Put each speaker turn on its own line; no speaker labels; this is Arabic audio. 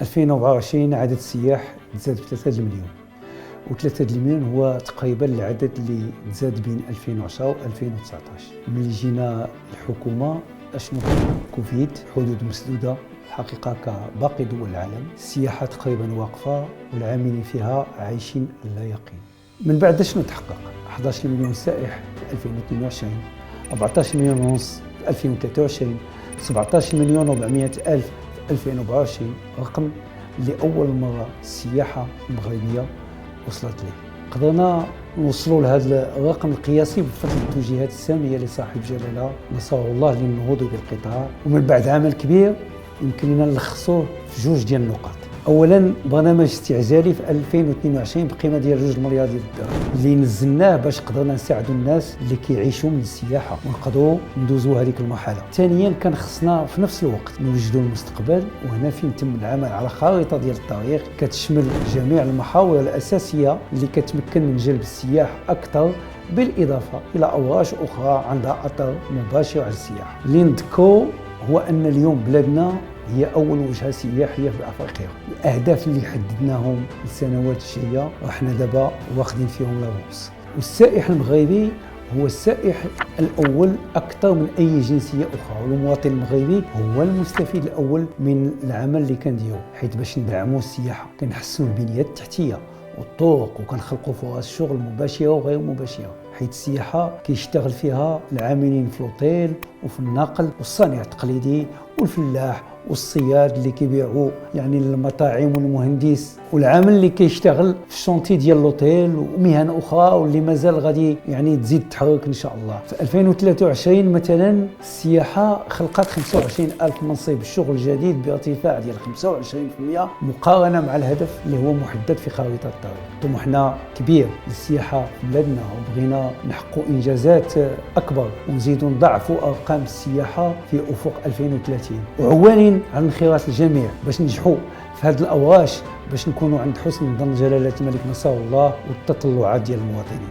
2024 عدد السياح تزاد ب 3 المليون، و3 المليون هو تقريبا العدد اللي تزاد بين 2010 و 2019. ملي جينا الحكومة اشنو كوفيد، حدود مسدودة الحقيقة كباقي دول العالم، السياحة تقريبا واقفة والعاملين فيها عايشين لا يقين. من بعد شنو تحقق؟ 11 مليون سائح في 2022، 14 مليون ونص في 2023، 17 مليون و400 ألف في 2024، رقم لأول مرة السياحة المغربية وصلت ليه. قدرنا نوصلوا لهذا الرقم القياسي بفضل التوجيهات السامية لصاحب جلالة نصره الله للنهوض بالقطاع، ومن بعد عمل كبير يمكن لنا نلخصوه في جوج ديال النقاط. اولا برنامج استعجالي في 2022 بقيمه ديال 2 مليار ديال الدرهم اللي نزلناه باش قدرنا نساعدوا الناس اللي كيعيشوا من السياحه ونقدروا ندوزوا هذيك المرحله. ثانيا كان خصنا في نفس الوقت نوجدوا المستقبل، وهنا فين تم العمل على خارطه ديال الطريق كتشمل جميع المحاور الاساسيه اللي كتمكن من جلب السياح اكثر، بالإضافة إلى أوراش أخرى عندها أثر مباشر على السياحة. اللي نذكروا هو أن اليوم بلادنا هي أول وجهة سياحية في أفريقيا. الأهداف اللي حددناهم السنوات الجاية وإحنا دابا واخدين فيهم الرؤوس. والسائح المغربي هو السائح الأول أكثر من أي جنسية أخرى، والمواطن المغربي هو المستفيد الأول من العمل اللي كنديرو، حيث باش ندعموا السياحة كنحسنوا البنية التحتية والطرق وكنخلقوا فرص شغل مباشرة وغير مباشرة، حيث السياحة كيشتغل فيها العاملين في الأوتيل وفي النقل والصانع التقليدي والفلاح والصياد اللي كيبيعوا يعني المطاعم والمهندس والعامل اللي كيشتغل في الشونتي ديال لوطيل ومهن اخرى واللي مازال غادي يعني تزيد تحرك ان شاء الله. في 2023 مثلا السياحه خلقت 25 الف منصب شغل جديد بارتفاع ديال 25% مقارنه مع الهدف اللي هو محدد في خارطه الطريق. طموحنا كبير للسياحه في بلادنا وبغينا نحققوا انجازات اكبر ونزيدوا نضاعفوا ارقام السياحه في افق 2030، وعوانين على انخراط الجميع باش ننجحوا في هذه الأوراش، باش نكونوا عند حسن ظن جلالة الملك نصره الله والتطلعات ديال المواطنين.